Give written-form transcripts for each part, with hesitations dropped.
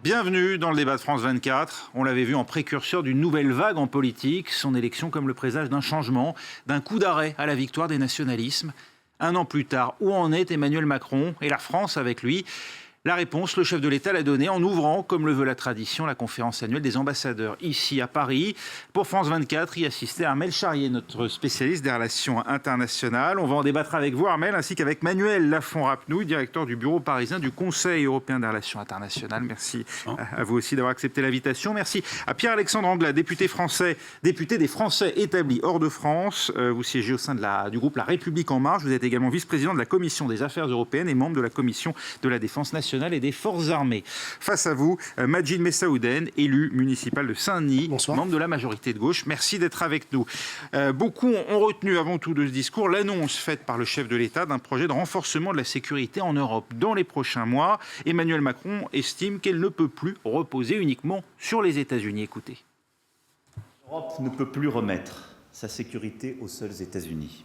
Bienvenue dans le débat de France 24. On l'avait vu en précurseur d'une nouvelle vague en politique, son élection comme le présage d'un changement, d'un coup d'arrêt à la victoire des nationalismes. Un an plus tard, où en est Emmanuel Macron et la France avec lui ? La réponse, le chef de l'État l'a donnée en ouvrant, comme le veut la tradition, la conférence annuelle des ambassadeurs ici à Paris. Pour France 24, y assistait Armelle Charrier, notre spécialiste des relations internationales. On va en débattre avec vous, Armelle, ainsi qu'avec Manuel Lafont-Rapnouil, directeur du bureau parisien du Conseil européen des relations internationales. Merci à vous aussi d'avoir accepté l'invitation. Merci à Pierre-Alexandre Anglat, député des Français établis hors de France. Vous siégez au sein du groupe La République En Marche. Vous êtes également vice-président de la Commission des Affaires européennes et membre de la Commission de la Défense nationale et des Forces armées. Face à vous, Majid Messaouden, élu municipal de Saint-Denis, membre de la majorité de gauche. Merci d'être avec nous. Beaucoup ont retenu avant tout de ce discours l'annonce faite par le chef de l'État d'un projet de renforcement de la sécurité en Europe. Dans les prochains mois, Emmanuel Macron estime qu'elle ne peut plus reposer uniquement sur les États-Unis. Écoutez. L'Europe ne peut plus remettre sa sécurité aux seuls États-Unis.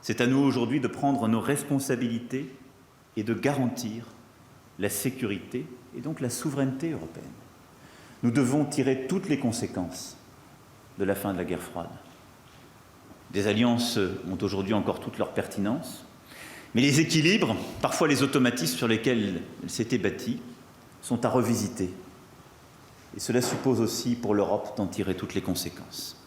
C'est à nous aujourd'hui de prendre nos responsabilités et de garantir la sécurité et donc la souveraineté européenne. Nous devons tirer toutes les conséquences de la fin de la guerre froide. Des alliances ont aujourd'hui encore toute leur pertinence, mais les équilibres, parfois les automatismes sur lesquels elles s'étaient bâties, sont à revisiter. Et cela suppose aussi pour l'Europe d'en tirer toutes les conséquences.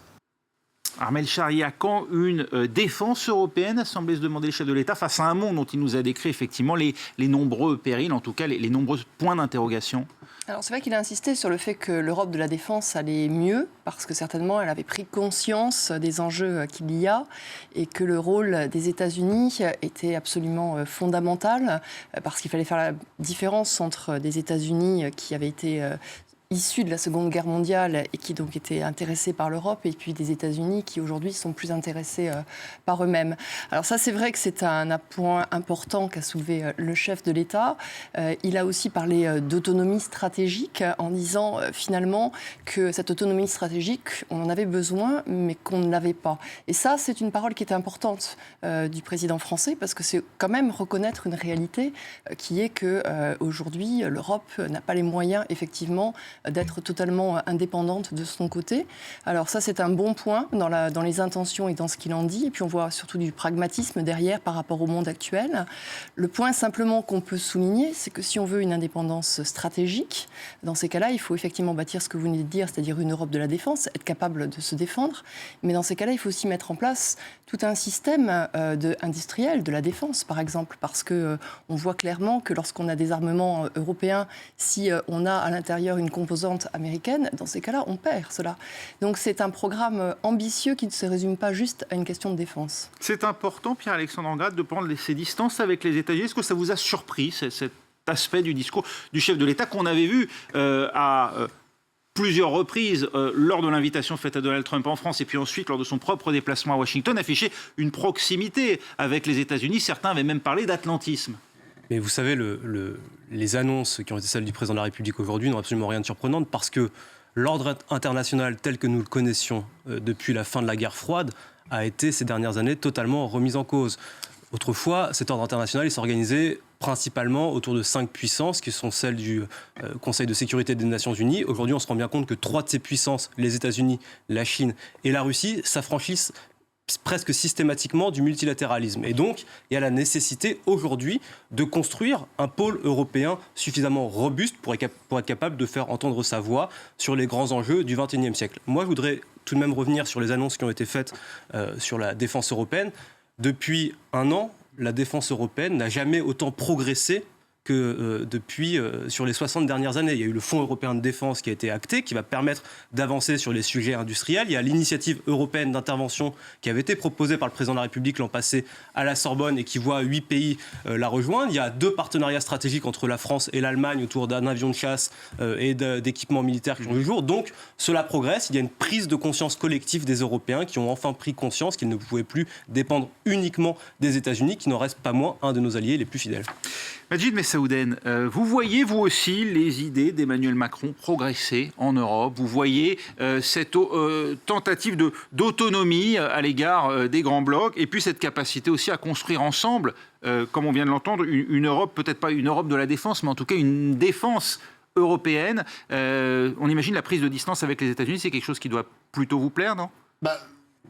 Armelle Charrier, à quand une défense européenne, a semblé se demander le chef de l'État, face à un monde dont il nous a décrit effectivement les nombreux périls, en tout cas les nombreux points d'interrogation? Alors c'est vrai qu'il a insisté sur le fait que l'Europe de la défense allait mieux, parce que certainement elle avait pris conscience des enjeux qu'il y a, et que le rôle des États-Unis était absolument fondamental, parce qu'il fallait faire la différence entre des États-Unis qui avaient été issus de la Seconde Guerre mondiale et qui donc étaient intéressés par l'Europe, et puis des États-Unis qui aujourd'hui sont plus intéressés par eux-mêmes. Alors ça, c'est vrai que c'est un point important qu'a soulevé le chef de l'État. Il a aussi parlé d'autonomie stratégique en disant finalement que cette autonomie stratégique, on en avait besoin, mais qu'on ne l'avait pas. Et ça, c'est une parole qui était importante du président français, parce que c'est quand même reconnaître une réalité qui est que aujourd'hui, l'Europe n'a pas les moyens, effectivement, d'être totalement indépendante de son côté. Alors ça, c'est un bon point dans les intentions et dans ce qu'il en dit. Et puis on voit surtout du pragmatisme derrière par rapport au monde actuel. Le point simplement qu'on peut souligner, c'est que si on veut une indépendance stratégique, dans ces cas-là, il faut effectivement bâtir ce que vous venez de dire, c'est-à-dire une Europe de la défense, être capable de se défendre. Mais dans ces cas-là, il faut aussi mettre en place tout un système industriel de la défense, par exemple, parce qu'on voit clairement que lorsqu'on a des armements européens, si on a à l'intérieur une composante américaine, dans ces cas-là, on perd cela. Donc c'est un programme ambitieux qui ne se résume pas juste à une question de défense. C'est important, Pierre-Alexandre Anglat, de prendre ses distances avec les États-Unis. Est-ce que ça vous a surpris, cet aspect du discours du chef de l'État qu'on avait vu à plusieurs reprises lors de l'invitation faite à Donald Trump en France et puis ensuite lors de son propre déplacement à Washington, afficher une proximité avec les États-Unis? Certains avaient même parlé d'atlantisme. Mais vous savez, les annonces qui ont été celles du président de la République aujourd'hui n'ont absolument rien de surprenant, parce que l'ordre international tel que nous le connaissions depuis la fin de la guerre froide a été ces dernières années totalement remis en cause. Autrefois, cet ordre international il s'organisait principalement autour de 5 puissances qui sont celles du Conseil de sécurité des Nations Unies. Aujourd'hui, on se rend bien compte que 3 de ces puissances, les États-Unis, la Chine et la Russie, s'affranchissent presque systématiquement du multilatéralisme. Et donc, il y a la nécessité aujourd'hui de construire un pôle européen suffisamment robuste pour être capable de faire entendre sa voix sur les grands enjeux du XXIe siècle. Moi, je voudrais tout de même revenir sur les annonces qui ont été faites sur la défense européenne. Depuis un an, la défense européenne n'a jamais autant progressé que depuis sur les 60 dernières années. Il y a eu le Fonds européen de défense qui a été acté, qui va permettre d'avancer sur les sujets industriels. Il y a l'initiative européenne d'intervention qui avait été proposée par le président de la République l'an passé à la Sorbonne et qui voit 8 pays la rejoindre. Il y a 2 partenariats stratégiques entre la France et l'Allemagne autour d'un avion de chasse et d'équipements militaires qui ont vu le jour. Donc cela progresse. Il y a une prise de conscience collective des Européens qui ont enfin pris conscience qu'ils ne pouvaient plus dépendre uniquement des États-Unis, qui n'en reste pas moins un de nos alliés les plus fidèles. Majid Messaouden, vous voyez vous aussi les idées d'Emmanuel Macron progresser en Europe? Vous voyez cette tentative d'autonomie à l'égard des grands blocs, et puis cette capacité aussi à construire ensemble, comme on vient de l'entendre, une Europe, peut-être pas une Europe de la défense, mais en tout cas une défense européenne. On imagine la prise de distance avec les États-Unis, c'est quelque chose qui doit plutôt vous plaire, non ?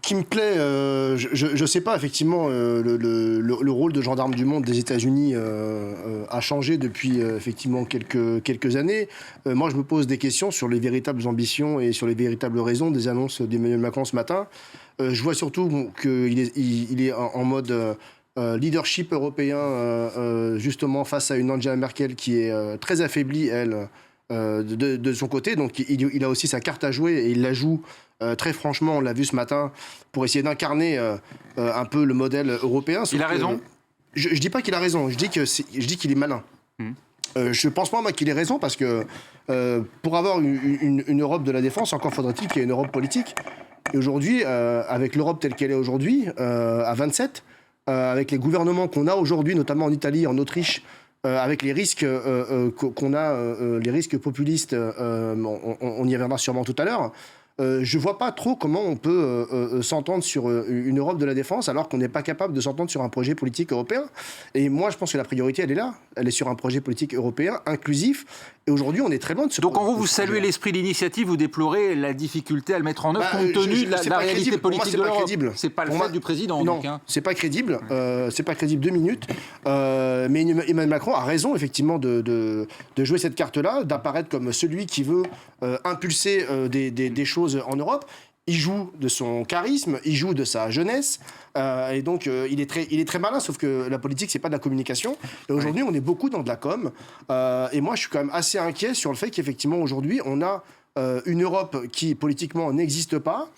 Qui me plaît, je ne sais pas, effectivement, le rôle de gendarme du monde des États-Unis a changé depuis effectivement quelques années. Moi, je me pose des questions sur les véritables ambitions et sur les véritables raisons des annonces d'Emmanuel Macron ce matin. Je vois surtout qu'il est en mode leadership européen, justement face à une Angela Merkel qui est très affaiblie, elle, de son côté. Donc, il a aussi sa carte à jouer et il la joue. Très franchement, on l'a vu ce matin, pour essayer d'incarner un peu le modèle européen. Il a raison. Je ne dis pas qu'il a raison, je dis qu'il est malin. Je ne pense pas moi qu'il ait raison, parce que pour avoir une Europe de la défense, encore faudrait-il qu'il y ait une Europe politique. Et aujourd'hui, avec l'Europe telle qu'elle est aujourd'hui, à 27, avec les gouvernements qu'on a aujourd'hui, notamment en Italie, en Autriche, avec les risques qu'on a, les risques populistes, on y reviendra sûrement tout à l'heure. Je ne vois pas trop comment on peut s'entendre sur une Europe de la défense alors qu'on n'est pas capable de s'entendre sur un projet politique européen. Et moi, je pense que la priorité, elle est là. Elle est sur un projet politique européen, inclusif. Et aujourd'hui, on est très loin de ce Donc, en gros, vous saluez l'esprit d'initiative, vous déplorez la difficulté à le mettre en œuvre compte tenu de la réalité politique de l'Europe. C'est pas le fait du président. Non, c'est pas crédible. C'est pas crédible 2 minutes. Mais Emmanuel Macron a raison, effectivement, de jouer cette carte-là, d'apparaître comme celui qui veut impulser des choses en Europe. Il joue de son charisme, il joue de sa jeunesse, et donc il est très malin, sauf que la politique, c'est pas de la communication. Et aujourd'hui, on est beaucoup dans de la com. Et moi, je suis quand même assez inquiet sur le fait qu'effectivement, aujourd'hui, on a une Europe qui, politiquement, n'existe pas,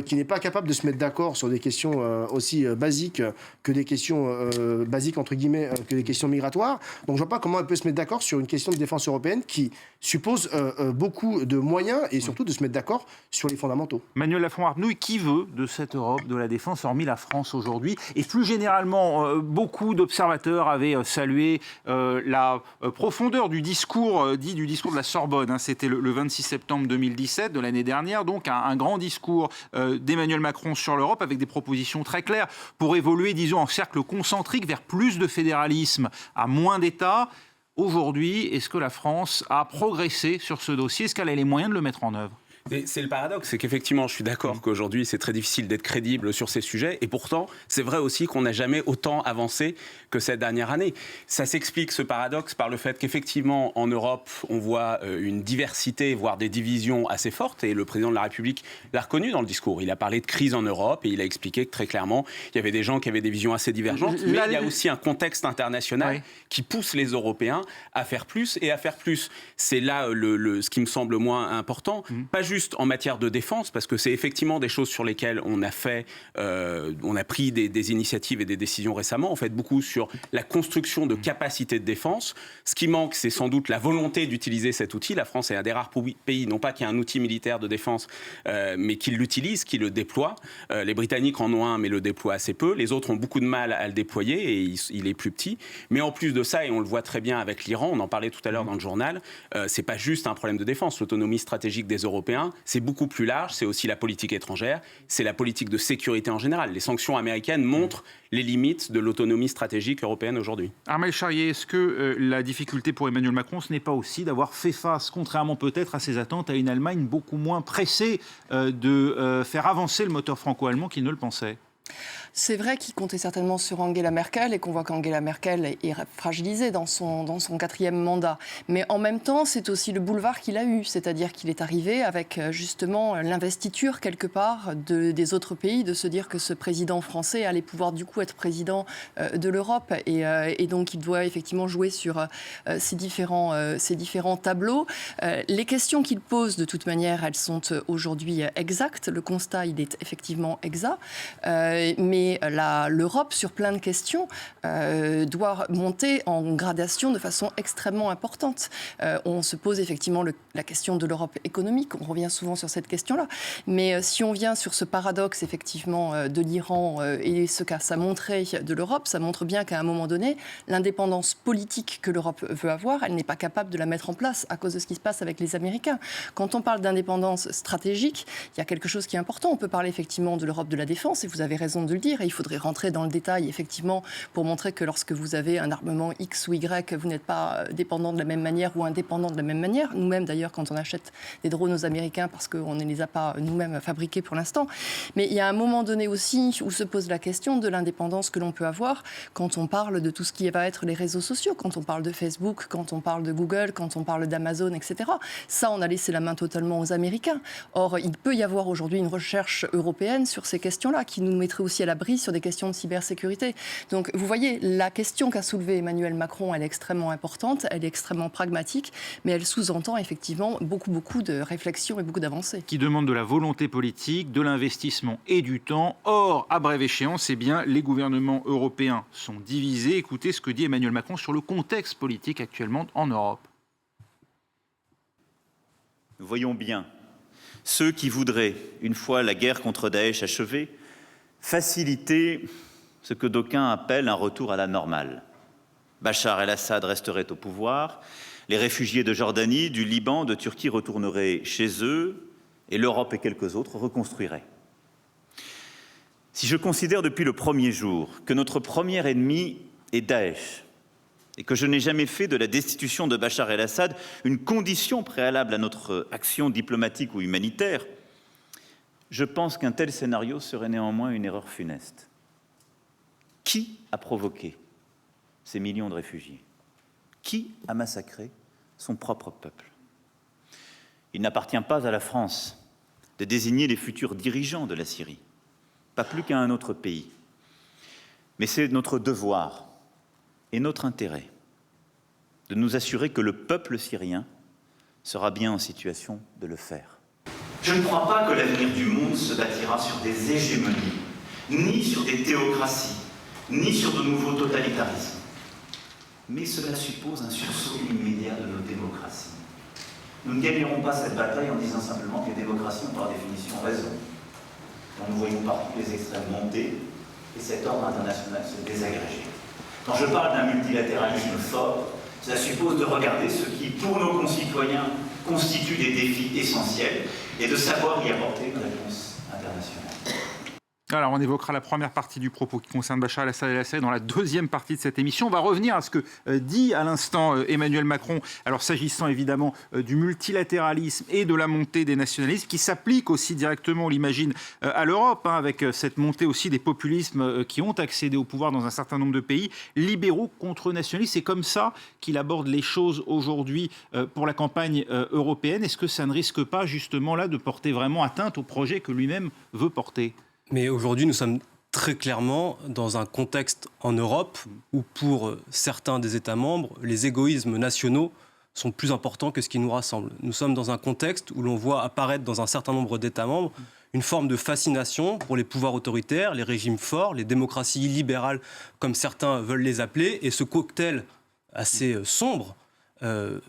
qui n'est pas capable de se mettre d'accord sur des questions aussi basiques que des questions basiques, entre guillemets, que des questions migratoires. Donc, je ne vois pas comment elle peut se mettre d'accord sur une question de défense européenne qui suppose beaucoup de moyens et surtout de se mettre d'accord sur les fondamentaux. Manuel Lafont-Rappenouille, qui veut de cette Europe de la défense, hormis la France aujourd'hui ? Et plus généralement, beaucoup d'observateurs avaient salué la profondeur du discours, dit du discours de la Sorbonne. C'était le 26 septembre 2017 de l'année dernière, donc un grand discours d'Emmanuel Macron sur l'Europe avec des propositions très claires pour évoluer, disons, en cercle concentrique vers plus de fédéralisme, à moins d'États. Aujourd'hui, est-ce que la France a progressé sur ce dossier ? Est-ce qu'elle a les moyens de le mettre en œuvre ? C'est le paradoxe, c'est qu'effectivement, je suis d'accord qu'aujourd'hui, c'est très difficile d'être crédible sur ces sujets. Et pourtant, c'est vrai aussi qu'on n'a jamais autant avancé que cette dernière année. Ça s'explique, ce paradoxe, par le fait qu'effectivement, en Europe, on voit une diversité, voire des divisions assez fortes. Et le président de la République l'a reconnu dans le discours. Il a parlé de crise en Europe et il a expliqué que très clairement, il y avait des gens qui avaient des visions assez divergentes. Mais il y a aussi un contexte international qui pousse les Européens à faire plus et à faire plus. C'est là ce qui me semble moins important. Pas juste en matière de défense, parce que c'est effectivement des choses sur lesquelles on a pris des initiatives et des décisions récemment. On fait beaucoup sur la construction de capacités de défense. Ce qui manque, c'est sans doute la volonté d'utiliser cet outil. La France est un des rares pays, non pas qui a un outil militaire de défense, mais qui l'utilise, qui le déploie. Les Britanniques en ont un, mais le déploient assez peu. Les autres ont beaucoup de mal à le déployer et il est plus petit. Mais en plus de ça, et on le voit très bien avec l'Iran, on en parlait tout à l'heure dans le journal, c'est pas juste un problème de défense. L'autonomie stratégique des Européens, c'est beaucoup plus large, c'est aussi la politique étrangère, c'est la politique de sécurité en général. Les sanctions américaines montrent les limites de l'autonomie stratégique européenne aujourd'hui. Armel Charrier, est-ce que la difficulté pour Emmanuel Macron, ce n'est pas aussi d'avoir fait face, contrairement peut-être à ses attentes, à une Allemagne beaucoup moins pressée de faire avancer le moteur franco-allemand qu'il ne le pensait ? C'est vrai qu'il comptait certainement sur Angela Merkel et qu'on voit qu'Angela Merkel est fragilisée dans son 4e mandat. Mais en même temps, c'est aussi le boulevard qu'il a eu. C'est-à-dire qu'il est arrivé avec justement l'investiture quelque part des autres pays, de se dire que ce président français allait pouvoir du coup être président de l'Europe. Et donc il doit effectivement jouer sur ces différents tableaux. Les questions qu'il pose, de toute manière, elles sont aujourd'hui exactes. Le constat, il est effectivement exact. Mais l'Europe, sur plein de questions, doit monter en gradation de façon extrêmement importante. On se pose effectivement la question de l'Europe économique, on revient souvent sur cette question-là. Mais si on vient sur ce paradoxe, effectivement, de l'Iran et ce qu'a ça montré de l'Europe, ça montre bien qu'à un moment donné, l'indépendance politique que l'Europe veut avoir, elle n'est pas capable de la mettre en place à cause de ce qui se passe avec les Américains. Quand on parle d'indépendance stratégique, il y a quelque chose qui est important. On peut parler effectivement de l'Europe de la défense, et vous avez raison de le dire. et il faudrait rentrer dans le détail, effectivement, pour montrer que lorsque vous avez un armement X ou Y, vous n'êtes pas dépendant de la même manière ou indépendant de la même manière. Nous-mêmes, d'ailleurs, quand on achète des drones aux Américains, parce qu'on ne les a pas nous-mêmes fabriqués pour l'instant. Mais il y a un moment donné aussi où se pose la question de l'indépendance que l'on peut avoir quand on parle de tout ce qui va être les réseaux sociaux, quand on parle de Facebook, quand on parle de Google, quand on parle d'Amazon, etc. Ça, on a laissé la main totalement aux Américains. Or, il peut y avoir aujourd'hui une recherche européenne sur ces questions-là, qui nous mettrait aussi à l'abri sur des questions de cybersécurité. Donc, vous voyez, la question qu'a soulevée Emmanuel Macron, elle est extrêmement importante, elle est extrêmement pragmatique, mais elle sous-entend effectivement beaucoup de réflexions et beaucoup d'avancées. Qui demande de la volonté politique, de l'investissement et du temps. Or, à brève échéance, eh bien, les gouvernements européens sont divisés. Écoutez ce que dit Emmanuel Macron sur le contexte politique actuellement en Europe. Nous voyons bien ceux qui voudraient, une fois la guerre contre Daesh achevée, faciliter ce que d'aucuns appellent un retour à la normale. Bachar el-Assad resterait au pouvoir, les réfugiés de Jordanie, du Liban, de Turquie retourneraient chez eux, et l'Europe et quelques autres reconstruiraient. Si je considère depuis le premier jour que notre premier ennemi est Daesh, et que je n'ai jamais fait de la destitution de Bachar el-Assad une condition préalable à notre action diplomatique ou humanitaire, je pense qu'un tel scénario serait néanmoins une erreur funeste. Qui a provoqué ces millions de réfugiés? Qui a massacré son propre peuple? Il n'appartient pas à la France de désigner les futurs dirigeants de la Syrie, pas plus qu'à un autre pays. Mais c'est notre devoir et notre intérêt de nous assurer que le peuple syrien sera bien en situation de le faire. Je ne crois pas que l'avenir du monde se bâtira sur des hégémonies, ni sur des théocraties, ni sur de nouveaux totalitarismes. Mais cela suppose un sursaut immédiat de nos démocraties. Nous ne gagnerons pas cette bataille en disant simplement que les démocraties ont par définition raison. Nous voyons partout les extrêmes monter et cet ordre international se désagréger. Quand je parle d'un multilatéralisme fort, cela suppose de regarder ce qui, pour nos concitoyens, constitue des défis essentiels et de savoir y apporter une réponse internationale. Alors, on évoquera la première partie du propos qui concerne Bachar el-Assad dans la deuxième partie de cette émission. On va revenir à ce que dit à l'instant Emmanuel Macron, alors s'agissant évidemment du multilatéralisme et de la montée des nationalismes, qui s'applique aussi directement, on l'imagine, à l'Europe, avec cette montée aussi des populismes qui ont accédé au pouvoir dans un certain nombre de pays, libéraux contre nationalistes. C'est comme ça qu'il aborde les choses aujourd'hui pour la campagne européenne. Est-ce que ça ne risque pas justement là de porter vraiment atteinte au projet que lui-même veut porter ? Mais aujourd'hui, nous sommes très clairement dans un contexte en Europe où, pour certains des États membres, les égoïsmes nationaux sont plus importants que ce qui nous rassemble. Nous sommes dans un contexte où l'on voit apparaître dans un certain nombre d'États membres une forme de fascination pour les pouvoirs autoritaires, les régimes forts, les démocraties illibérales, comme certains veulent les appeler. Et ce cocktail assez sombre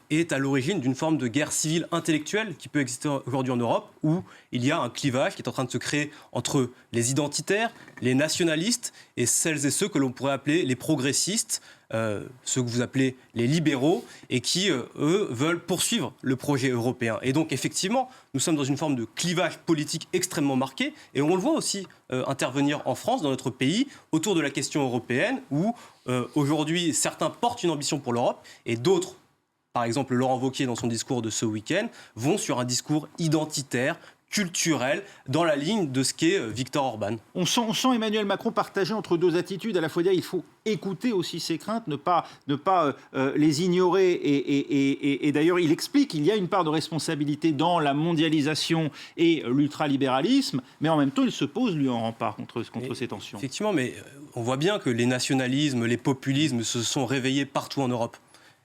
est à l'origine d'une forme de guerre civile intellectuelle qui peut exister aujourd'hui en Europe, où il y a un clivage qui est en train de se créer entre les identitaires, les nationalistes et celles et ceux que l'on pourrait appeler les progressistes, ceux que vous appelez les libéraux, et qui, eux, veulent poursuivre le projet européen. Et donc, effectivement, nous sommes dans une forme de clivage politique extrêmement marqué, et on le voit aussi intervenir en France, dans notre pays, autour de la question européenne, où aujourd'hui, certains portent une ambition pour l'Europe, et d'autres, par exemple Laurent Wauquiez dans son discours de ce week-end, vont sur un discours identitaire, culturel, dans la ligne de ce qu'est Viktor Orban. On sent Emmanuel Macron partagé entre deux attitudes, à la fois dire il faut écouter aussi ses craintes, ne pas les ignorer, et d'ailleurs il explique qu'il y a une part de responsabilité dans la mondialisation et l'ultralibéralisme, mais en même temps il se pose lui en rempart contre ces tensions. Effectivement, mais on voit bien que les nationalismes, les populismes se sont réveillés partout en Europe.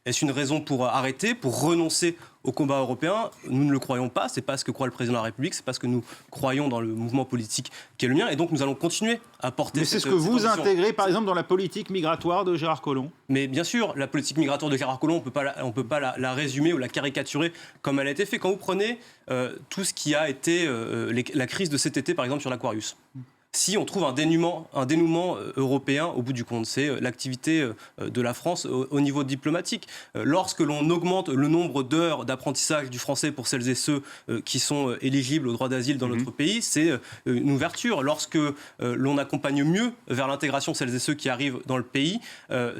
Est-ce une raison pour arrêter, pour renoncer au combat européen? Nous ne le croyons pas. Ce n'est pas ce que croit le président de la République. Ce n'est pas ce que nous croyons dans le mouvement politique qui est le mien. Et donc, nous allons continuer à porter cette ambition. Mais c'est ce que vous intégrez, par exemple, dans la politique migratoire de Gérard Collomb? Mais bien sûr, la politique migratoire de Gérard Collomb, on ne peut pas la résumer ou la caricaturer comme elle a été faite. Quand vous prenez tout ce qui a été la crise de cet été, par exemple, sur l'Aquarius. si on trouve un dénouement européen au bout du compte. C'est l'activité de la France au niveau diplomatique. Lorsque l'on augmente le nombre d'heures d'apprentissage du français pour celles et ceux qui sont éligibles au droit d'asile dans notre pays, c'est une ouverture. Lorsque l'on accompagne mieux vers l'intégration celles et ceux qui arrivent dans le pays,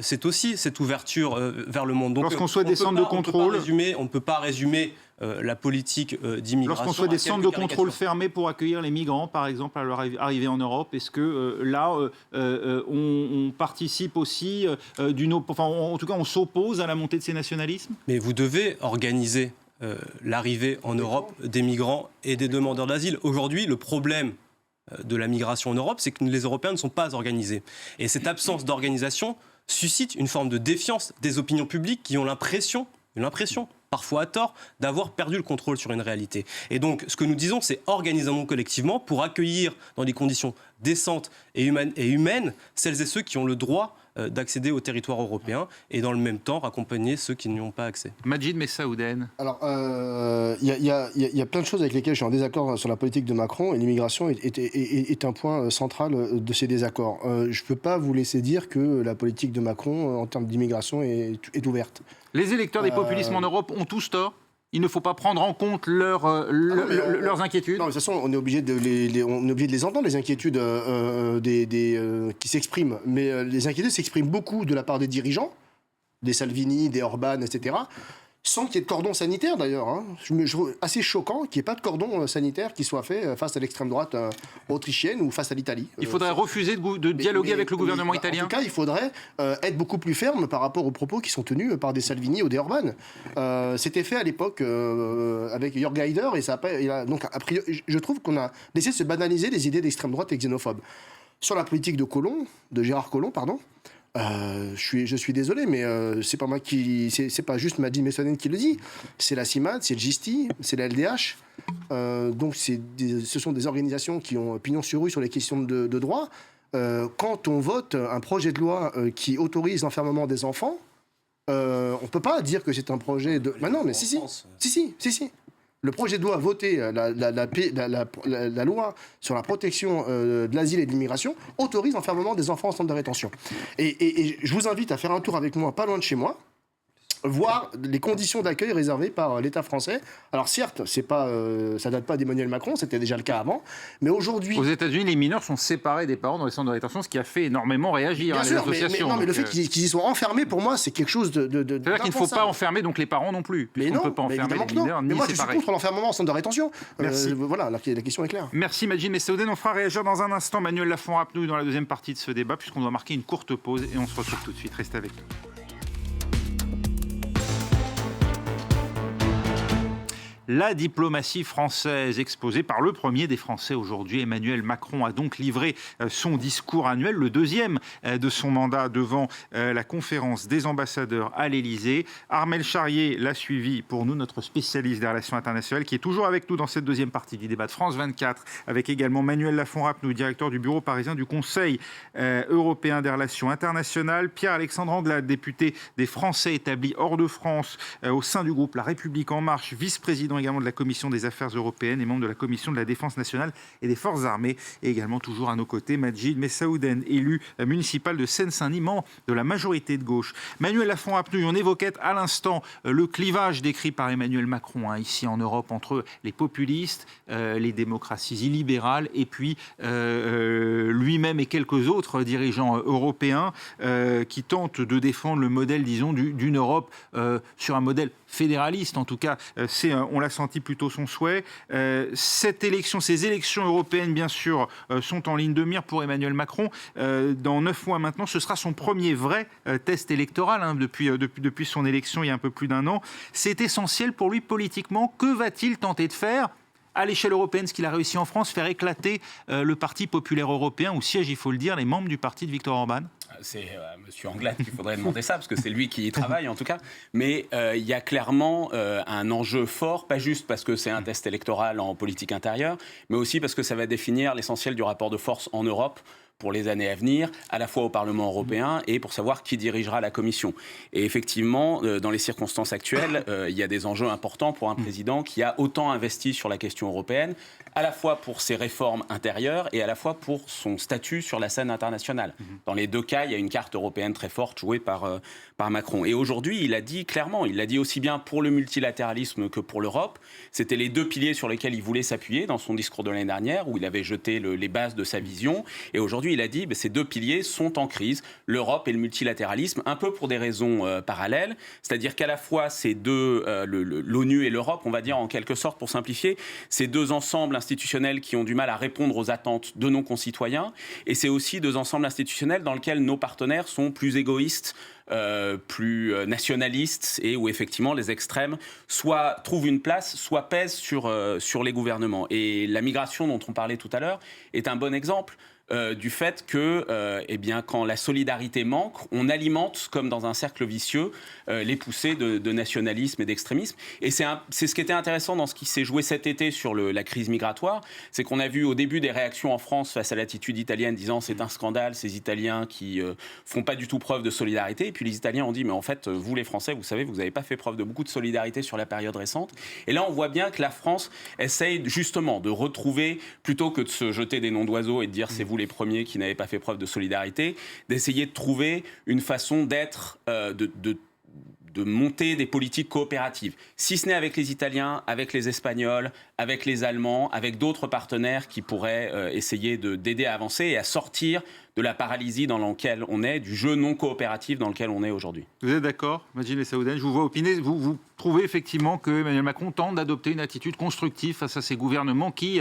c'est aussi cette ouverture vers le monde. Donc, lorsqu'on souhaite des centres de contrôle... On ne peut pas résumer la politique d'immigration. Lorsqu'on souhaite des centres de contrôle fermés pour accueillir les migrants, par exemple, à leur arrivée en Europe, est-ce que là, on participe aussi en tout cas, on s'oppose à la montée de ces nationalismes ? Mais vous devez organiser l'arrivée en Europe des migrants et des demandeurs d'asile. Aujourd'hui, le problème de la migration en Europe, c'est que les Européens ne sont pas organisés. Et cette absence d'organisation suscite une forme de défiance des opinions publiques qui ont l'impression, parfois à tort, d'avoir perdu le contrôle sur une réalité. Et donc, ce que nous disons, c'est organisons-nous collectivement pour accueillir dans des conditions décentes et humaines celles et ceux qui ont le droit d'accéder au territoire européen et dans le même temps accompagner ceux qui n'y ont pas accès. Majid Messaouden. Alors, il y a plein de choses avec lesquelles je suis en désaccord sur la politique de Macron, et l'immigration est un point central de ces désaccords. Je ne peux pas vous laisser dire que la politique de Macron en termes d'immigration est ouverte. Les électeurs des populismes en Europe ont tous tort. Il ne faut pas prendre en compte leurs inquiétudes. Non, mais de toute façon, on est obligé de les entendre, les inquiétudes qui s'expriment. Mais les inquiétudes s'expriment beaucoup de la part des dirigeants, des Salvini, des Orban, etc., sans qu'il y ait de cordon sanitaire d'ailleurs. Hein. Je trouve assez choquant qu'il n'y ait pas de cordon sanitaire qui soit fait face à l'extrême droite autrichienne ou face à l'Italie. Il faudrait refuser de dialoguer avec le gouvernement italien. En tout cas, il faudrait être beaucoup plus ferme par rapport aux propos qui sont tenus par des Salvini ou des Orban. C'était fait à l'époque avec Jörg Haider et ça a pas. Donc, a priori, je trouve qu'on a essayé de se banaliser les idées d'extrême droite et xénophobes. Sur la politique de Gérard Collomb, pardon. Je suis désolé, mais c'est pas moi c'est pas juste Majid Messaouden qui le dit. C'est la CIMAD, c'est le GISTI, c'est la LDH. Donc ce sont des organisations qui ont pignon sur rue sur les questions de droit. Quand on vote un projet de loi qui autorise l'enfermement des enfants, on peut pas dire que c'est un projet de. Non, mais si. Le projet de loi voté, la loi sur la protection de l'asile et de l'immigration autorise l'enfermement des enfants en centre de rétention. Et je vous invite à faire un tour avec moi, pas loin de chez moi, voir les conditions d'accueil réservées par l'État français. Alors certes, ça date pas d'Emmanuel Macron, c'était déjà le cas avant, mais aujourd'hui... Aux États-Unis, les mineurs sont séparés des parents dans les centres de rétention, ce qui a fait énormément réagir les associations. Mais le fait qu'ils y soient enfermés, pour moi, c'est quelque chose de c'est-à-dire qu'il ne faut pas enfermer donc les parents non plus. Mais non, on ne peut pas enfermer les mineurs ni mais moi, séparer. je suis contre l'enfermement en centre de rétention. Merci. Voilà, la question est claire. Merci Majid Messaouden. On fera réagir dans un instant Manuel Lafont-Rapnouil dans la deuxième partie de ce débat, puisqu'on doit marquer une courte pause et on se retrouve tout de suite. Restez avec nous. La diplomatie française exposée par le premier des Français aujourd'hui. Emmanuel Macron a donc livré son discours annuel, le deuxième de son mandat devant la conférence des ambassadeurs à l'Élysée. Armelle Charrier l'a suivi pour nous, notre spécialiste des relations internationales, qui est toujours avec nous dans cette deuxième partie du débat de France 24, avec également Manuel Lafont-Rapnouil, directeur du bureau parisien du Conseil européen des relations internationales, Pierre-Alexandre Anglade, député des Français établis hors de France au sein du groupe La République En Marche, vice-président également de la Commission des Affaires européennes et membre de la Commission de la Défense nationale et des Forces armées. Et également toujours à nos côtés, Majid Messaouden, élu municipal de Seine-Saint-Denis, membre de la majorité de gauche. Manuel Lafont-Rapnouil, on évoquait à l'instant le clivage décrit par Emmanuel Macron ici en Europe entre les populistes, les démocraties illibérales et puis lui-même et quelques autres dirigeants européens qui tentent de défendre le modèle, disons, d'une Europe sur un modèle fédéraliste. En tout cas, on l'a senti plutôt son souhait. Ces élections européennes, bien sûr, sont en ligne de mire pour Emmanuel Macron. Dans 9 mois maintenant, ce sera son premier vrai test électoral depuis son élection il y a un peu plus d'un an. C'est essentiel pour lui politiquement. Que va-t-il tenter de faire à l'échelle européenne, ce qu'il a réussi en France, faire éclater le Parti populaire européen, où siègent, il faut le dire, les membres du parti de Viktor Orban? C'est M. Anglade qu'il faudrait demander ça, parce que c'est lui qui y travaille en tout cas. Mais il y a clairement un enjeu fort, pas juste parce que c'est un test électoral en politique intérieure, mais aussi parce que ça va définir l'essentiel du rapport de force en Europe pour les années à venir, à la fois au Parlement européen et pour savoir qui dirigera la Commission. Et effectivement, dans les circonstances actuelles, il y a des enjeux importants pour un président qui a autant investi sur la question européenne, à la fois pour ses réformes intérieures et à la fois pour son statut sur la scène internationale. Dans les deux cas, il y a une carte européenne très forte jouée par Macron. Et aujourd'hui, il a dit clairement, il l'a dit aussi bien pour le multilatéralisme que pour l'Europe, c'était les deux piliers sur lesquels il voulait s'appuyer dans son discours de l'année dernière, où il avait jeté les bases de sa vision. Et aujourd'hui, il a dit, ces deux piliers sont en crise, l'Europe et le multilatéralisme, un peu pour des raisons parallèles, c'est-à-dire qu'à la fois ces deux, l'ONU et l'Europe, on va dire en quelque sorte pour simplifier, ces deux ensembles institutionnels qui ont du mal à répondre aux attentes de nos concitoyens, et c'est aussi deux ensembles institutionnels dans lesquels nos partenaires sont plus égoïstes, plus nationalistes, et où effectivement les extrêmes soit trouvent une place, soit pèsent sur les gouvernements. Et la migration dont on parlait tout à l'heure est un bon exemple du fait que, quand la solidarité manque, on alimente, comme dans un cercle vicieux, les poussées de nationalisme et d'extrémisme. Et c'est ce qui était intéressant dans ce qui s'est joué cet été sur la crise migratoire, c'est qu'on a vu au début des réactions en France face à l'attitude italienne disant c'est un scandale, ces Italiens qui font pas du tout preuve de solidarité. Et puis les Italiens ont dit mais en fait, vous les Français, vous savez, vous n'avez pas fait preuve de beaucoup de solidarité sur la période récente. Et là, on voit bien que la France essaye justement de retrouver, plutôt que de se jeter des noms d'oiseaux et de dire c'est vous les premiers qui n'avaient pas fait preuve de solidarité, d'essayer de trouver une façon d'être, de monter des politiques coopératives, si ce n'est avec les Italiens, avec les Espagnols, avec les Allemands, avec d'autres partenaires qui pourraient essayer d'aider à avancer et à sortir de la paralysie dans laquelle on est, du jeu non coopératif dans lequel on est aujourd'hui. Vous êtes d'accord, Majid Essaoudan? Je vous vois opiner. Vous trouvez effectivement que Emmanuel Macron tente d'adopter une attitude constructive face à ces gouvernements qui...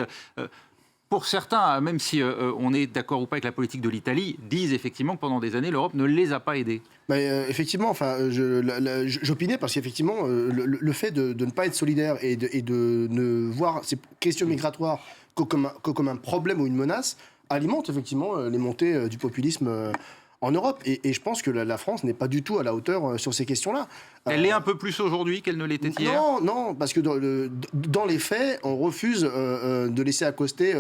pour certains, même si on est d'accord ou pas avec la politique de l'Italie, disent effectivement que pendant des années, l'Europe ne les a pas aidés. Effectivement, j'opinais parce qu'effectivement, le fait de ne pas être solidaire et de ne voir ces questions migratoires que comme un problème ou une menace alimente effectivement les montées du populisme en Europe. Et je pense que la France n'est pas du tout à la hauteur sur ces questions-là. Elle l'est un peu plus aujourd'hui qu'elle ne l'était hier? Non, parce que dans les faits, on refuse de laisser accoster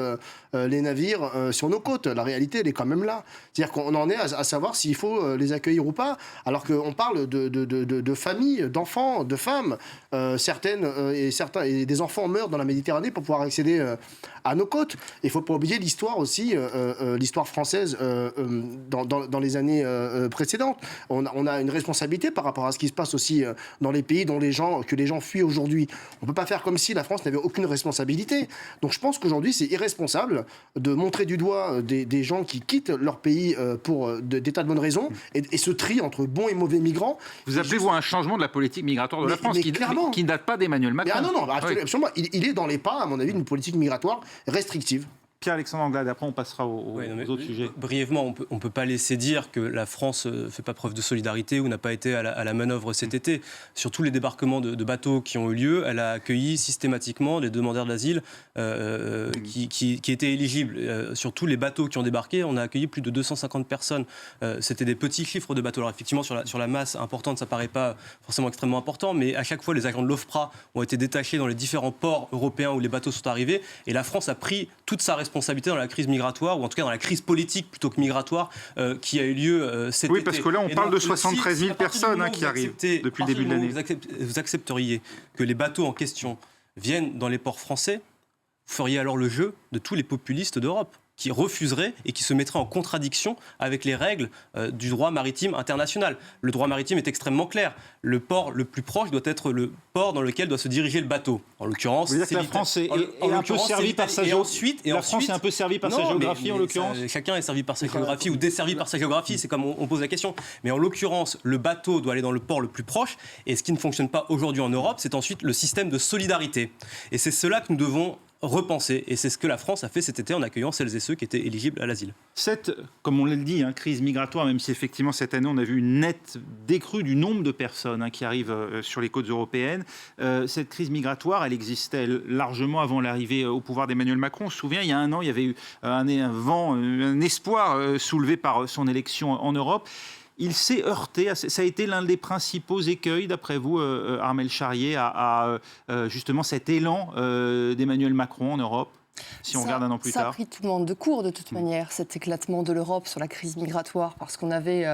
les navires sur nos côtes. La réalité, elle est quand même là. C'est-à-dire qu'on en est à savoir s'il faut les accueillir ou pas, alors qu'on parle de familles, d'enfants, de femmes. Certains et des enfants meurent dans la Méditerranée pour pouvoir accéder à nos côtes. Il ne faut pas oublier l'histoire aussi, l'histoire française dans les années précédentes. On a une responsabilité par rapport à ce qui se passe aussi dans les pays que les gens fuient aujourd'hui. On ne peut pas faire comme si la France n'avait aucune responsabilité. Donc je pense qu'aujourd'hui, c'est irresponsable de montrer du doigt des gens qui quittent leur pays pour des tas de bonnes raisons et se trient entre bons et mauvais migrants. Vous appelez-vous un changement de la politique migratoire de la France qui ne date pas d'Emmanuel Macron? Non, absolument. Il est dans les pas, à mon avis, d'une politique migratoire restrictive. Pierre-Alexandre Anglade, après on passera aux autres sujets. Brièvement, on ne peut pas laisser dire que la France ne fait pas preuve de solidarité ou n'a pas été à la manœuvre cet été. Sur tous les débarquements de bateaux qui ont eu lieu, elle a accueilli systématiquement les demandeurs d'asile qui étaient éligibles. Sur tous les bateaux qui ont débarqué, on a accueilli plus de 250 personnes. C'était des petits chiffres de bateaux. Alors effectivement, sur la masse importante, ça ne paraît pas forcément extrêmement important, mais à chaque fois, les agents de l'OFPRA ont été détachés dans les différents ports européens où les bateaux sont arrivés. Et la France a pris toute sa responsabilité dans la crise migratoire, ou en tout cas dans la crise politique plutôt que migratoire, qui a eu lieu cet été. Oui, parce que là, on parle de 73 000 personnes qui arrivent depuis le début de l'année. Vous accepteriez que les bateaux en question viennent dans les ports français, vous feriez alors le jeu de tous les populistes d'Europe qui refuseraient et qui se mettraient en contradiction avec les règles du droit maritime international. Le droit maritime est extrêmement clair. Le port le plus proche doit être le port dans lequel doit se diriger le bateau. En l'occurrence, c'est la France est un peu servie par sa géographie. La France est un peu servie par sa géographie, en l'occurrence. Chacun est servi par sa géographie ou desservi par sa géographie, c'est comme on pose la question. Mais en l'occurrence, le bateau doit aller dans le port le plus proche. Et ce qui ne fonctionne pas aujourd'hui en Europe, c'est ensuite le système de solidarité. Et c'est cela que nous devons repenser. Et c'est ce que la France a fait cet été en accueillant celles et ceux qui étaient éligibles à l'asile. Cette, comme on l'a dit, crise migratoire, même si effectivement cette année on a vu une nette décrue du nombre de personnes qui arrivent sur les côtes européennes, cette crise migratoire, elle existait largement avant l'arrivée au pouvoir d'Emmanuel Macron. On se souvient, il y a un an, il y avait eu un espoir soulevé par son élection en Europe. Il s'est heurté, ça a été l'un des principaux écueils, d'après vous, Armelle Charrier, à justement cet élan d'Emmanuel Macron en Europe? si on regarde un an plus ça tard? a pris tout le monde de court, de toute manière, cet éclatement de l'Europe sur la crise migratoire, parce qu'on avait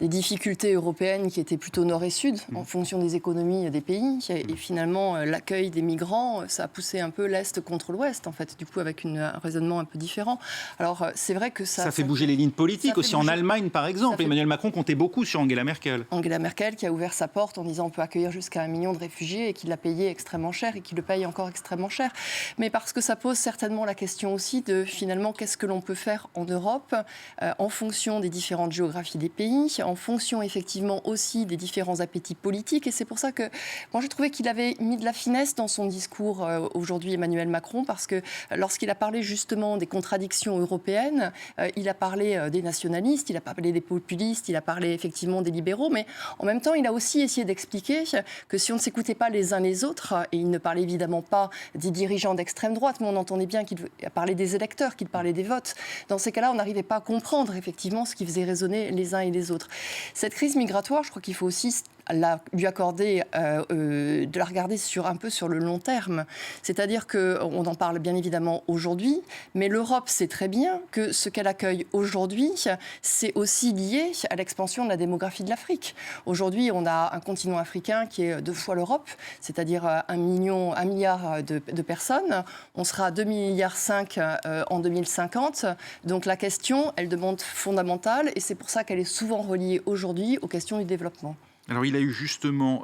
des difficultés européennes qui étaient plutôt nord et sud, en fonction des économies des pays. Et finalement, l'accueil des migrants, ça a poussé un peu l'Est contre l'Ouest, en fait, du coup, avec un raisonnement un peu différent. Alors, c'est vrai que ça fait bouger les lignes politiques aussi. En Allemagne, par exemple, Emmanuel Macron comptait beaucoup sur Angela Merkel. Angela Merkel qui a ouvert sa porte en disant on peut accueillir jusqu'à 1 million de réfugiés et qui l'a payé extrêmement cher et qui le paye encore extrêmement cher. Mais parce que ça pose certainement la question aussi de finalement qu'est-ce que l'on peut faire en Europe en fonction des différentes géographies des pays, en fonction effectivement aussi des différents appétits politiques. Et c'est pour ça que moi j'ai trouvé qu'il avait mis de la finesse dans son discours aujourd'hui, Emmanuel Macron, parce que lorsqu'il a parlé justement des contradictions européennes, il a parlé des nationalistes, il a parlé des populistes, il a parlé effectivement des libéraux, mais en même temps il a aussi essayé d'expliquer que si on ne s'écoutait pas les uns les autres, et il ne parlait évidemment pas des dirigeants d'extrême droite, mais on entendait bien qu'il parlait des électeurs, qu'il parlait des votes. Dans ces cas-là, on n'arrivait pas à comprendre effectivement ce qui faisait résonner les uns et les autres. Cette crise migratoire, je crois qu'il faut aussi lui accorder, de la regarder un peu sur le long terme. C'est-à-dire qu'on en parle bien évidemment aujourd'hui, mais l'Europe sait très bien que ce qu'elle accueille aujourd'hui, c'est aussi lié à l'expansion de la démographie de l'Afrique. Aujourd'hui, on a un continent africain qui est 2 fois l'Europe, c'est-à-dire 1 milliard de personnes. On sera à 2,5 milliards en 2050. Donc la question, elle demande fondamentale, et c'est pour ça qu'elle est souvent reliée aujourd'hui aux questions du développement. Alors, il a eu justement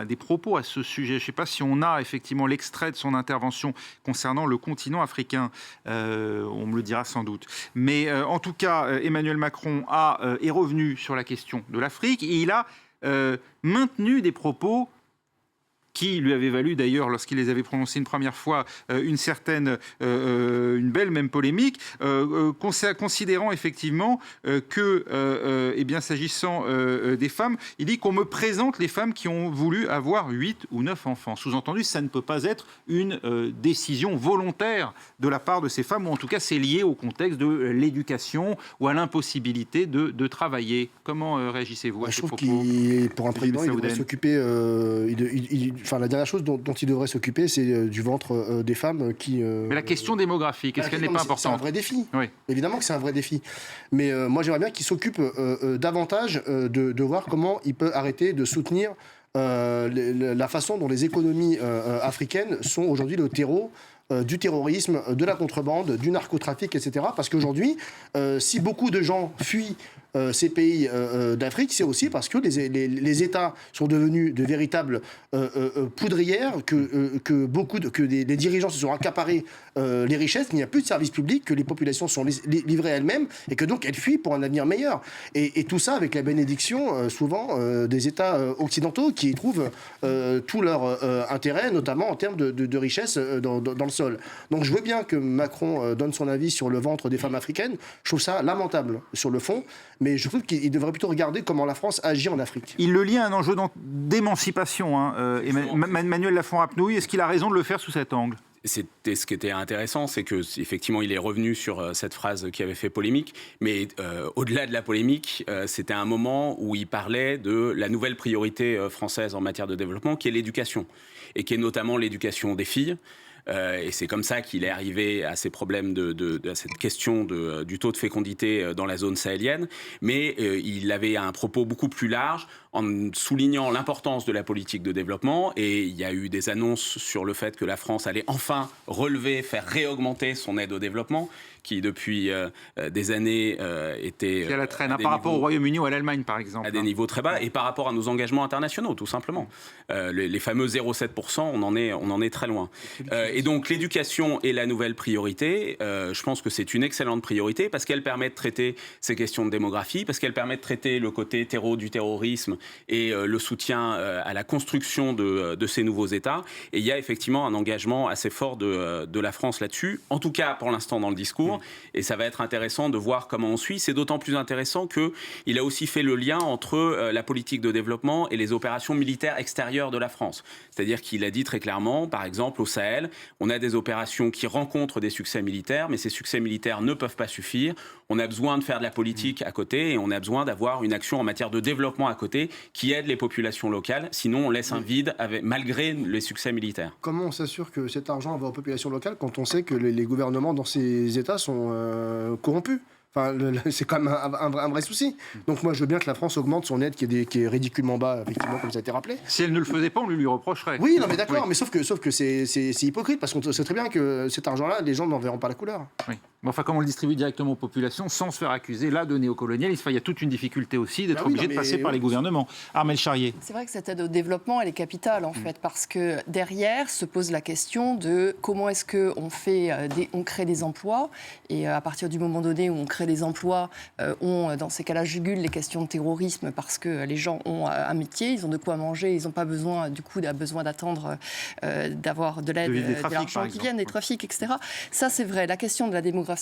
des propos à ce sujet. Je ne sais pas si on a effectivement l'extrait de son intervention concernant le continent africain. On me le dira sans doute. Mais en tout cas, Emmanuel Macron est revenu sur la question de l'Afrique et il a maintenu des propos qui lui avait valu d'ailleurs, lorsqu'il les avait prononcés une première fois, une belle même polémique, considérant effectivement que, s'agissant des femmes, il dit qu'on me présente les femmes qui ont voulu avoir 8 ou 9 enfants. Sous-entendu, ça ne peut pas être une décision volontaire de la part de ces femmes, ou en tout cas c'est lié au contexte de l'éducation ou à l'impossibilité de travailler. Comment réagissez-vous à ces propos? Je trouve qu'il, pour un président, il devrait s'occuper... la dernière chose dont il devrait s'occuper, c'est du ventre des femmes qui... Mais la question démographique, est-ce qu'elle n'est pas importante? C'est un vrai défi. Oui. Évidemment que c'est un vrai défi. Mais moi, j'aimerais bien qu'il s'occupe davantage de voir comment il peut arrêter de soutenir la façon dont les économies africaines sont aujourd'hui le terreau du terrorisme, de la contrebande, du narcotrafic, etc. Parce qu'aujourd'hui, si beaucoup de gens fuient ces pays d'Afrique, c'est aussi parce que les États sont devenus de véritables poudrières, que les dirigeants se sont accaparés les richesses, qu'il n'y a plus de services publics, que les populations sont livrées elles-mêmes et que donc elles fuient pour un avenir meilleur. Et tout ça avec la bénédiction souvent des États occidentaux qui y trouvent tout leur intérêt, notamment en termes de richesse dans le sol. Donc je veux bien que Macron donne son avis sur le ventre des femmes africaines. Je trouve ça lamentable sur le fond, mais je trouve qu'il devrait plutôt regarder comment la France agit en Afrique. Il le lie à un enjeu d'émancipation. Emmanuel Lafont-Rapnouil, est-ce qu'il a raison de le faire sous cet angle? C'était ce qui était intéressant, c'est que effectivement, il est revenu sur cette phrase qui avait fait polémique, mais au-delà de la polémique, c'était un moment où il parlait de la nouvelle priorité française en matière de développement, qui est l'éducation, et qui est notamment l'éducation des filles. Et c'est comme ça qu'il est arrivé à ces problèmes à cette question du taux de fécondité dans la zone sahélienne. Mais il avait un propos beaucoup plus large en soulignant l'importance de la politique de développement. Et il y a eu des annonces sur le fait que la France allait enfin faire réaugmenter son aide au développement, qui depuis des années était à la traîne par rapport au Royaume-Uni ou à l'Allemagne, par exemple. À des niveaux très bas, et par rapport à nos engagements internationaux, tout simplement. Les fameux 0,7%, on en est très loin. Et donc l'éducation est la nouvelle priorité. Je pense que c'est une excellente priorité parce qu'elle permet de traiter ces questions de démographie, parce qu'elle permet de traiter le côté du terrorisme et le soutien à la construction de ces nouveaux États. Et il y a effectivement un engagement assez fort de la France là-dessus, en tout cas pour l'instant dans le discours. Et ça va être intéressant de voir comment on suit. C'est d'autant plus intéressant qu'il a aussi fait le lien entre la politique de développement et les opérations militaires extérieures de la France. C'est-à-dire qu'il a dit très clairement, par exemple au Sahel, on a des opérations qui rencontrent des succès militaires, mais ces succès militaires ne peuvent pas suffire. On a besoin de faire de la politique à côté et on a besoin d'avoir une action en matière de développement à côté qui aide les populations locales. Sinon, on laisse un vide malgré les succès militaires. Comment on s'assure que cet argent va aux populations locales quand on sait que les gouvernements dans ces États sont corrompus ? Enfin, c'est quand même un vrai souci. Donc moi, je veux bien que la France augmente son aide qui est ridiculement bas, effectivement, comme ça a été rappelé. Si elle ne le faisait pas, on lui reprocherait. Oui, non, mais d'accord, mais sauf que c'est hypocrite, parce qu'on sait très bien que cet argent-là, les gens n'en verront pas la couleur. Oui. Mais enfin, comme on le distribue directement aux populations, sans se faire accuser, là, de néocolonialisme, il y a toute une difficulté aussi d'être obligé de passer par les gouvernements. Armelle Charrier. C'est vrai que cette aide au développement, elle est capitale, en fait, parce que derrière se pose la question de comment est-ce qu'on on crée des emplois, et à partir du moment donné où on crée des emplois, on, dans ces cas-là, jugule les questions de terrorisme, parce que les gens ont un métier, ils ont de quoi manger, ils n'ont pas besoin, du coup, d'attendre d'avoir de l'aide, de l'argent qui vienne, des trafics, etc. Ça, c'est vrai. La question de la démographie,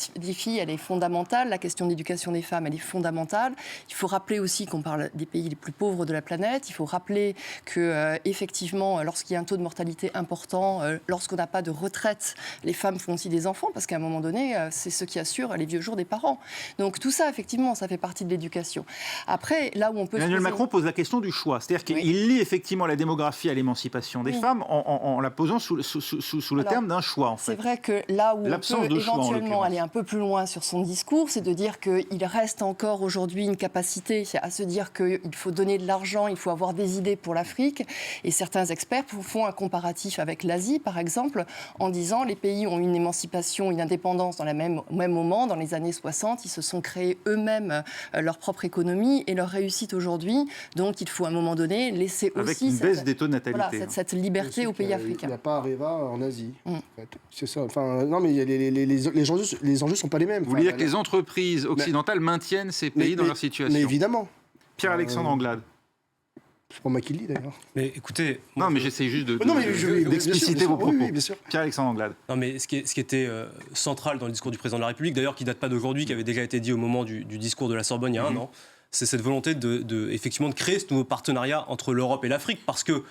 elle est fondamentale. La question de l'éducation des femmes, elle est fondamentale. Il faut rappeler aussi qu'on parle des pays les plus pauvres de la planète. Il faut rappeler que, effectivement, lorsqu'il y a un taux de mortalité important, lorsqu'on n'a pas de retraite, les femmes font aussi des enfants, parce qu'à un moment donné, c'est ce qui assure les vieux jours des parents. Donc tout ça, effectivement, ça fait partie de l'éducation. Après, là où on peut... Emmanuel Macron pose la question du choix. C'est-à-dire qu'il lie effectivement la démographie à l'émancipaation des femmes en la posant sous le terme d'un choix, en fait. C'est vrai que là où on peut éventuellement aller un peu plus loin sur son discours, c'est de dire qu'il reste encore aujourd'hui une capacité à se dire qu'il faut donner de l'argent, il faut avoir des idées pour l'Afrique. Et certains experts font un comparatif avec l'Asie, par exemple, en disant les pays ont une émancipation, une indépendance dans le même moment, dans les années 60, ils se sont créés eux-mêmes leur propre économie et leur réussite aujourd'hui. Donc il faut à un moment donné laisser avec aussi une baisse des taux de natalité. Voilà, cette liberté aux pays africains. Il n'y a pas Areva en Asie. En fait. C'est ça. Enfin, non, mais les enjeux ne sont pas les mêmes. Vous voulez dire que les entreprises occidentales maintiennent ces pays dans leur situation? Mais évidemment. Pierre-Alexandre Anglade. C'est pas moi qui le dis d'ailleurs. Mais écoutez... Non, mais j'essaie juste d'expliciter vos propos. Oui, bien sûr. Pierre-Alexandre Anglade. Non, mais ce qui était central dans le discours du président de la République, d'ailleurs qui ne date pas d'aujourd'hui, qui avait déjà été dit au moment du discours de la Sorbonne il y a un an, c'est cette volonté effectivement de créer ce nouveau partenariat entre l'Europe et l'Afrique, parce que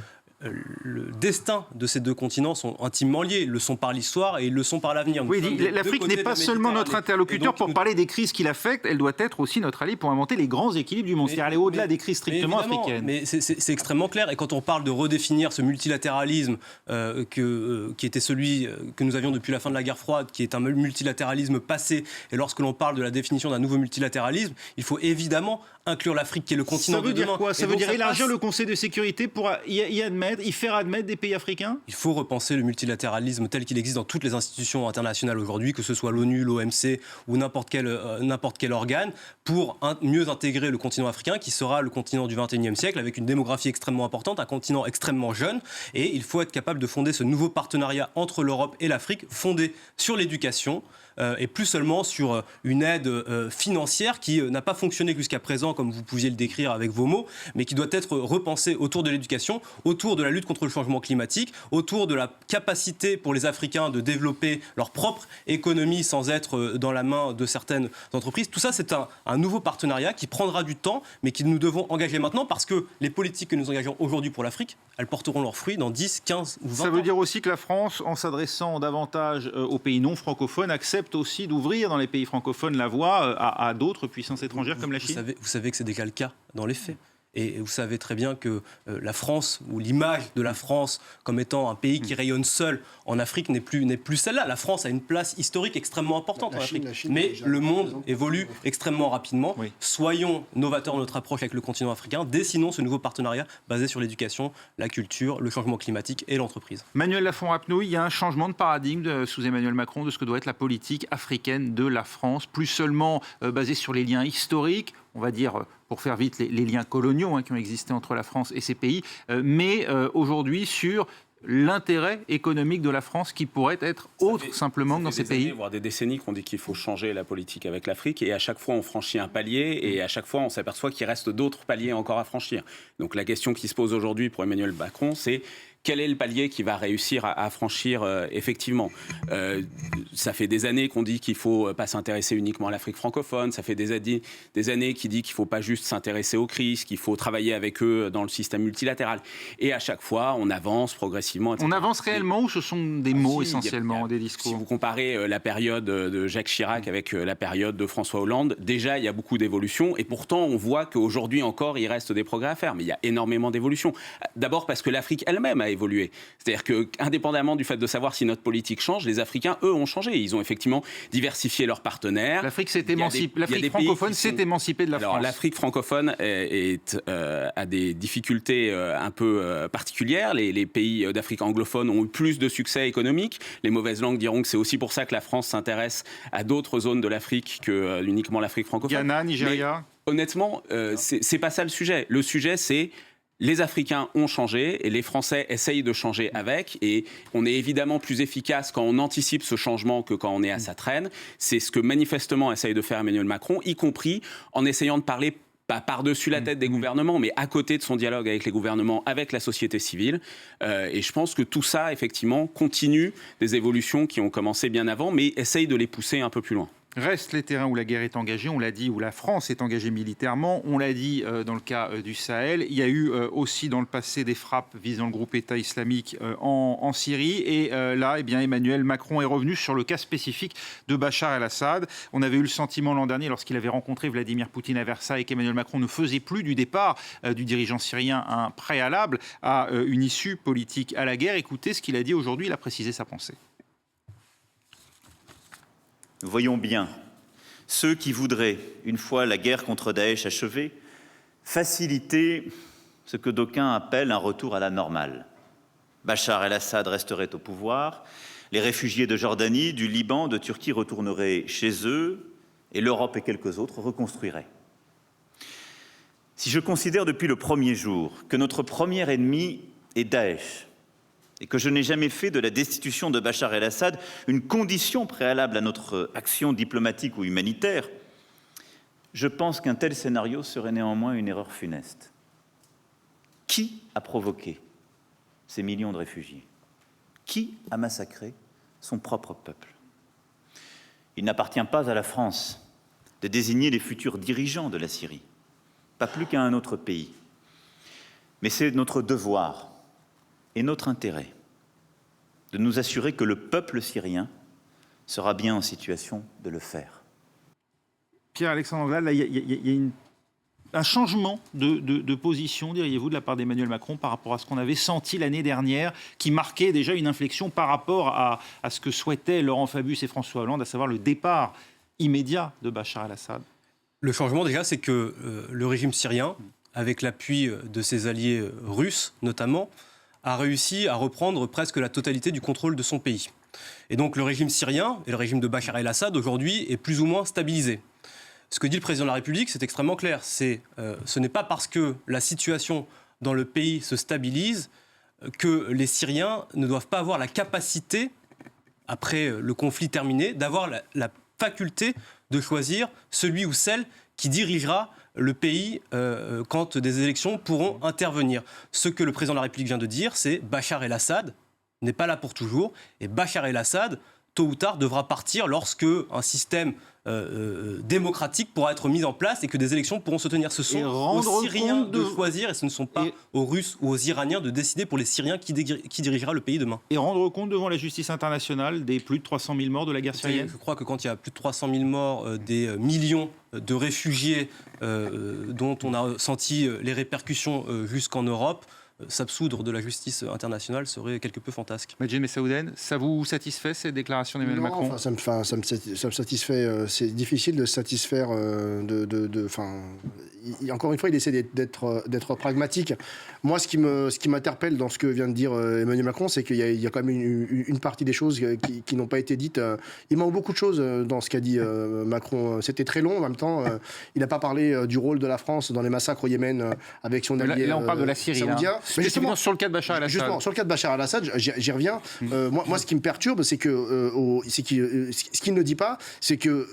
le destin de ces deux continents sont intimement liés. Ils le sont par l'histoire et ils le sont par l'avenir. Oui, l'Afrique n'est pas seulement notre interlocuteur pour parler des crises qui l'affectent, elle doit être aussi notre allié pour inventer les grands équilibres du monde, c'est-à-dire aller au-delà des crises strictement africaines. Mais c'est extrêmement clair. Et quand on parle de redéfinir ce multilatéralisme qui était celui que nous avions depuis la fin de la guerre froide, qui est un multilatéralisme passé, et lorsque l'on parle de la définition d'un nouveau multilatéralisme, il faut évidemment inclure l'Afrique qui est le continent de demain. Ça veut dire quoi? Ça veut dire élargir le Conseil de sécurité pour y faire admettre des pays africains? Il faut repenser le multilatéralisme tel qu'il existe dans toutes les institutions internationales aujourd'hui, que ce soit l'ONU, l'OMC ou n'importe quel organe, pour mieux intégrer le continent africain, qui sera le continent du XXIe siècle, avec une démographie extrêmement importante, un continent extrêmement jeune. Et il faut être capable de fonder ce nouveau partenariat entre l'Europe et l'Afrique, fondé sur l'éducation, et plus seulement sur une aide financière qui n'a pas fonctionné jusqu'à présent, comme vous pouviez le décrire avec vos mots, mais qui doit être repensée autour de l'éducation, autour de la lutte contre le changement climatique, autour de la capacité pour les Africains de développer leur propre économie sans être dans la main de certaines entreprises. Tout ça, c'est un nouveau partenariat qui prendra du temps, mais que nous devons engager maintenant, parce que les politiques que nous engageons aujourd'hui pour l'Afrique, elles porteront leurs fruits dans 10, 15 ou 20 ans. Ça veut dire aussi que la France, en s'adressant davantage aux pays non francophones, accepte aussi d'ouvrir dans les pays francophones la voie à d'autres puissances étrangères comme la Chine. Vous savez que c'est déjà le cas dans les faits. Et vous savez très bien que la France, ou l'image de la France comme étant un pays qui rayonne seul en Afrique, n'est plus celle-là. La France a une place historique extrêmement importante en Afrique. Mais le monde évolue extrêmement rapidement. Oui. Soyons novateurs dans notre approche avec le continent africain. Dessinons ce nouveau partenariat basé sur l'éducation, la culture, le changement climatique et l'entreprise. Manuel Lafont-Rappenouille, il y a un changement de paradigme sous Emmanuel Macron de ce que doit être la politique africaine de la France. Plus seulement basée sur les liens historiques, on va dire, pour faire vite, les liens coloniaux qui ont existé entre la France et ces pays, mais aujourd'hui sur l'intérêt économique de la France qui pourrait être autre simplement que dans ces pays. Voire des décennies qu'on dit qu'il faut changer la politique avec l'Afrique, et à chaque fois on franchit un palier, et à chaque fois on s'aperçoit qu'il reste d'autres paliers encore à franchir. Donc la question qui se pose aujourd'hui pour Emmanuel Macron, c'est quel est le palier qui va réussir à franchir effectivement. Ça fait des années qu'on dit qu'il ne faut pas s'intéresser uniquement à l'Afrique francophone, ça fait des années qu'il dit qu'il ne faut pas juste s'intéresser aux crises, qu'il faut travailler avec eux dans le système multilatéral. Et à chaque fois, on avance progressivement, etc. On avance réellement ou ce sont des mots essentiellement, des discours? Si vous comparez la période de Jacques Chirac avec la période de François Hollande, déjà il y a beaucoup d'évolutions et pourtant on voit qu'aujourd'hui encore il reste des progrès à faire, mais il y a énormément d'évolutions. D'abord parce que l'Afrique elle-même a évolué. C'est-à-dire qu'indépendamment du fait de savoir si notre politique change, les Africains, eux, ont changé. Ils ont effectivement diversifié leurs partenaires. L'Afrique francophone s'est émancipée de la France. Alors l'Afrique francophone a des difficultés un peu particulières. Les pays d'Afrique anglophone ont eu plus de succès économique. Les mauvaises langues diront que c'est aussi pour ça que la France s'intéresse à d'autres zones de l'Afrique que uniquement l'Afrique francophone. Ghana, Nigeria. Mais, honnêtement, c'est pas ça le sujet. Le sujet, c'est les Africains ont changé et les Français essayent de changer avec. Et on est évidemment plus efficace quand on anticipe ce changement que quand on est à sa traîne. C'est ce que manifestement essaye de faire Emmanuel Macron, y compris en essayant de parler pas par-dessus la tête des gouvernements, mais à côté de son dialogue avec les gouvernements, avec la société civile. Et je pense que tout ça, effectivement, continue des évolutions qui ont commencé bien avant, mais essaye de les pousser un peu plus loin. Restent les terrains où la guerre est engagée, on l'a dit, où la France est engagée militairement, on l'a dit dans le cas du Sahel. Il y a eu aussi dans le passé des frappes visant le groupe État islamique en Syrie. Et là, eh bien, Emmanuel Macron est revenu sur le cas spécifique de Bachar el-Assad. On avait eu le sentiment l'an dernier, lorsqu'il avait rencontré Vladimir Poutine à Versailles, qu'Emmanuel Macron ne faisait plus du départ du dirigeant syrien un préalable à une issue politique à la guerre. Écoutez ce qu'il a dit aujourd'hui, il a précisé sa pensée. Nous voyons bien ceux qui voudraient, une fois la guerre contre Daesh achevée, faciliter ce que d'aucuns appellent un retour à la normale. Bachar el-Assad resterait au pouvoir, les réfugiés de Jordanie, du Liban, de Turquie retourneraient chez eux et l'Europe et quelques autres reconstruiraient. Si je considère depuis le premier jour que notre premier ennemi est Daesh, et que je n'ai jamais fait de la destitution de Bachar el-Assad une condition préalable à notre action diplomatique ou humanitaire, je pense qu'un tel scénario serait néanmoins une erreur funeste. Qui a provoqué ces millions de réfugiés? Qui a massacré son propre peuple? Il n'appartient pas à la France de désigner les futurs dirigeants de la Syrie, pas plus qu'à un autre pays. Mais c'est notre devoir et notre intérêt de nous assurer que le peuple syrien sera bien en situation de le faire. Pierre-Alexandre Anglade, là, il y a un changement de position, diriez-vous, de la part d'Emmanuel Macron par rapport à ce qu'on avait senti l'année dernière, qui marquait déjà une inflexion par rapport à ce que souhaitaient Laurent Fabius et François Hollande, à savoir le départ immédiat de Bachar el-Assad. Le changement, déjà, c'est que le régime syrien, avec l'appui de ses alliés russes notamment, a réussi à reprendre presque la totalité du contrôle de son pays. Et donc le régime syrien et le régime de Bachar el-Assad aujourd'hui est plus ou moins stabilisé. Ce que dit le président de la République, c'est extrêmement clair. Ce n'est pas parce que la situation dans le pays se stabilise que les Syriens ne doivent pas avoir la capacité, après le conflit terminé, d'avoir la faculté de choisir celui ou celle qui dirigera le pays quand des élections pourront intervenir. Ce que le président de la République vient de dire, c'est Bachar el-Assad n'est pas là pour toujours, et Bachar el-Assad, tôt ou tard, devra partir lorsque un système démocratique pourra être mis en place et que des élections pourront se tenir. Ce sont aux Syriens de choisir et ce ne sont pas aux Russes ou aux Iraniens de décider pour les Syriens qui dirigera le pays demain. Et rendre compte devant la justice internationale des plus de 300 000 morts de la guerre syrienne. Je crois que quand il y a plus de 300 000 morts, des millions de réfugiés dont on a senti les répercussions jusqu'en Europe, s'absoudre de la justice internationale serait quelque peu fantasque. Majid Messaouden, ça vous satisfait ces déclarations d'Emmanuel Macron? Ça me satisfait. C'est difficile de se satisfaire. Encore une fois, il essaie d'être pragmatique. Moi, ce qui m'interpelle dans ce que vient de dire Emmanuel Macron, c'est qu'il y a quand même une partie des choses qui n'ont pas été dites. Il manque beaucoup de choses dans ce qu'a dit Macron. C'était très long en même temps. Il n'a pas parlé du rôle de la France dans les massacres au Yémen avec son allié là, on parle de la Syrie, saoudien. Mais justement, sur le cas de Bachar el-Assad. Justement, sur le cas de Bachar el-Assad, j'y reviens. Moi, ce qui me perturbe, c'est que ce qu'il ne dit pas, c'est que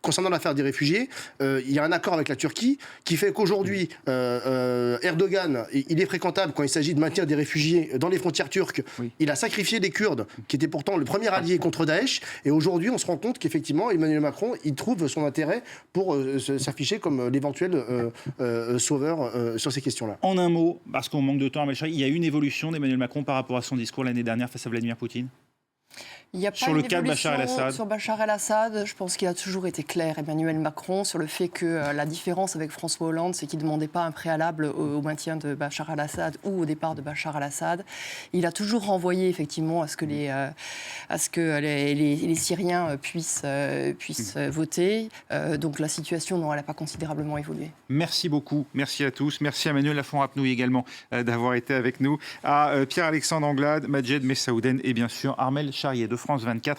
concernant l'affaire des réfugiés, il y a un accord avec la Turquie qui fait qu'aujourd'hui, Erdogan, il est fréquentable quand il s'agit de maintenir des réfugiés dans les frontières turques. Oui. Il a sacrifié les Kurdes, qui étaient pourtant le premier allié contre Daesh. Et aujourd'hui, on se rend compte qu'effectivement, Emmanuel Macron, il trouve son intérêt pour s'afficher comme l'éventuel sauveur sur ces questions-là. En un mot, parce qu'on manque de temps, il y a une évolution d'Emmanuel Macron par rapport à son discours l'année dernière face à Vladimir Poutine? Il n'y a pas sur le cas de Bachar el-Assad. Sur Bachar el-Assad, je pense qu'il a toujours été clair, Emmanuel Macron, sur le fait que la différence avec François Hollande, c'est qu'il ne demandait pas un préalable au maintien de Bachar el-Assad ou au départ de Bachar el-Assad. Il a toujours renvoyé effectivement à ce que les Syriens puissent voter. Donc la situation, non, elle n'a pas considérablement évolué. Merci beaucoup. Merci à tous. Merci à Manuel Lafont-Rapnouil également d'avoir été avec nous. À Pierre-Alexandre Anglade, Majed Messaouden et bien sûr Armel Charrier de France 24.